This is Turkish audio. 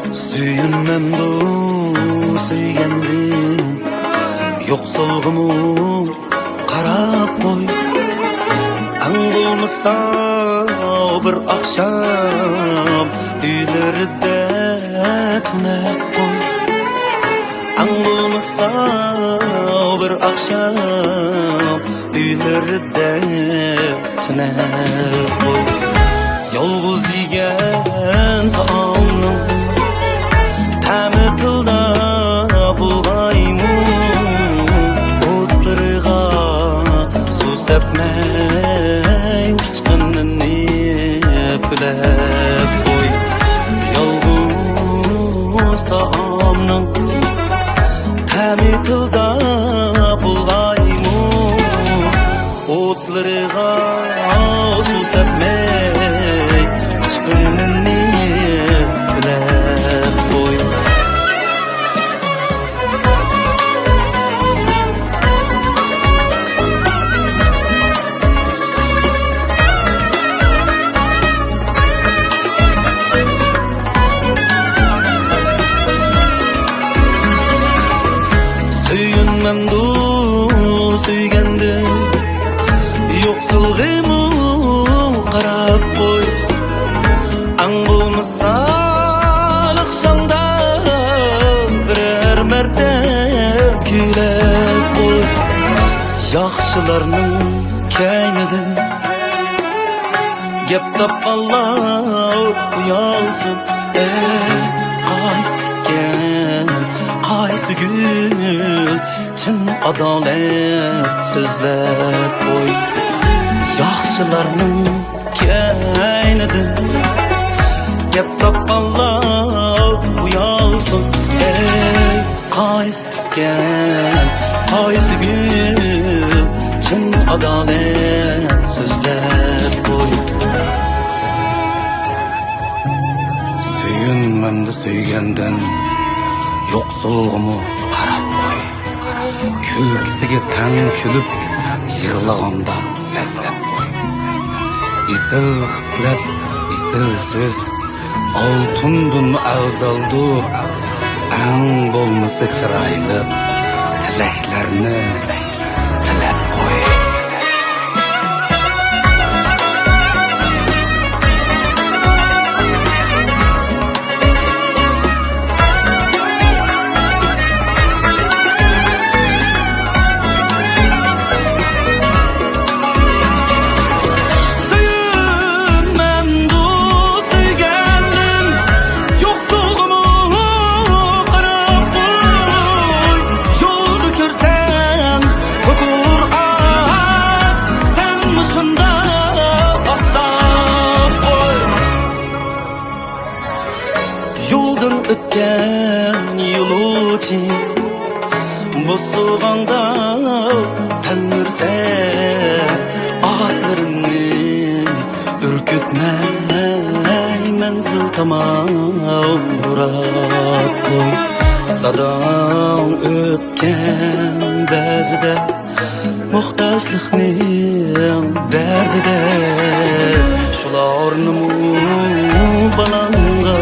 Suyunmamdu suygandim, yo'qsolg'imu qarab qo'y. Ang bo'lmasa bir oqshom uylarida tunab qo'y. Ang bo'lmasa bir oqshom uylarida tunab qo'y. Yolg'iz yegan taomni ta'mi tilda bulg'aymu, o'tlariga suv sepmay uchqinini pulab qo'y. Yolg'iz taomni ta'mi tilda bulg'aymu, o'tlariga suv sepmay uchqinini pulab qo'y. Suyunmamdu suygandim, yo'qsilg'imu qarab qo'y. Ang bo'lmasa oqshomda birer marta kuylab qo'y. Yaxshilarning kaynidan gap topqanlar uyalsin. Qaysi tikan, qaysi gul chin adolat so'zlab qo'y. Yaxshilarning kaynidan gap topqanlar uyalsin. Qaysi tikan, qaysi gul chin adolat so'zlab qo'y. Suyunmamdu suygandan, yo'qsilg'imu qarab qo'y. Kulkisiga tan kulib yig'lag'anda nazlab qo'y. Isil xislat, isil so'z, oltundun afzaldu. Ang bo'lmasa chiroyli tilaklarni tilab qo'y. Yoldan ötken yolcu bu soğanda tanırsa atlarını ürkütmey menzil tamam murat koy. Dadan ötken bazıda muhtaçlıkning derdide şularını balanga